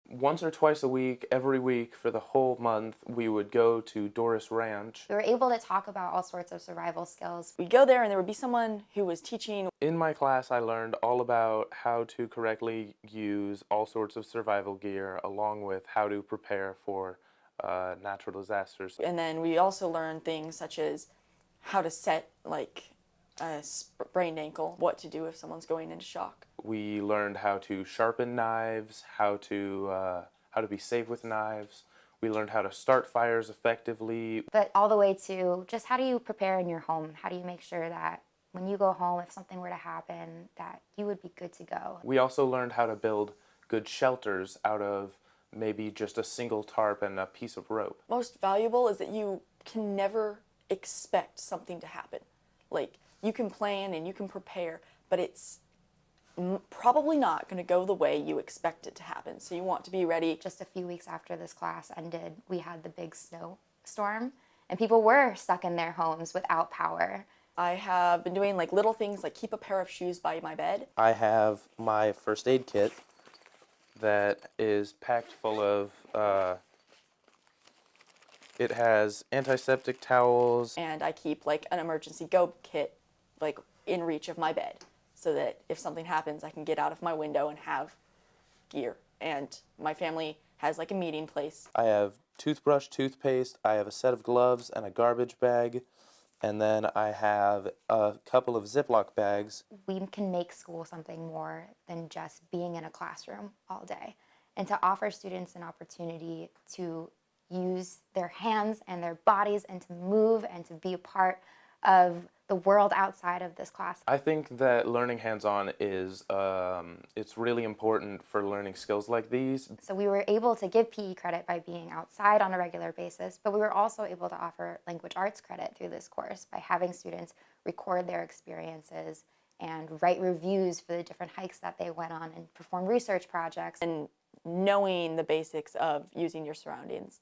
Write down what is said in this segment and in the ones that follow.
Once or twice a week, every week for the whole month, we would go to Doris Ranch. We were able to talk about all sorts of survival skills. We'd go there and there would be someone who was teaching. In my class, I learned all about how to correctly use all sorts of survival gear, along with how to prepare for natural disasters. And then we also learned things such as how to set like a sprained ankle, what to do if someone's going into shock. We learned how to sharpen knives, how to be safe with knives. We learned how to start fires effectively. But all the way to just how do you prepare in your home? How do you make sure that when you go home, if something were to happen, that you would be good to go? We also learned how to build good shelters out of maybe just a single tarp and a piece of rope. Most valuable is that you can never expect something to happen. Like, you can plan and you can prepare, but it's probably not going to go the way you expect it to happen. So you want to be ready. Just a few weeks after this class ended, we had the big snowstorm, and people were stuck in their homes without power. I have been doing like little things like keep a pair of shoes by my bed. I have my first aid kit that is packed full of, it has antiseptic towels. And I keep like an emergency go kit like in reach of my bed so that if something happens, I can get out of my window and have gear. And my family has like a meeting place. I have toothbrush, toothpaste, I have a set of gloves and a garbage bag, and then I have a couple of Ziploc bags. We can make school something more than just being in a classroom all day, and to offer students an opportunity to use their hands and their bodies and to move and to be a part of the world outside of this class. I think that learning hands-on is, it's really important for learning skills like these. So we were able to give PE credit by being outside on a regular basis, but we were also able to offer language arts credit through this course by having students record their experiences and write reviews for the different hikes that they went on and perform research projects. And knowing the basics of using your surroundings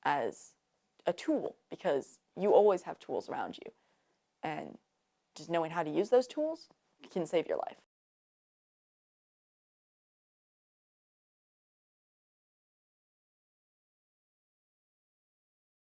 as a tool, because you always have tools around you. And just knowing how to use those tools can save your life.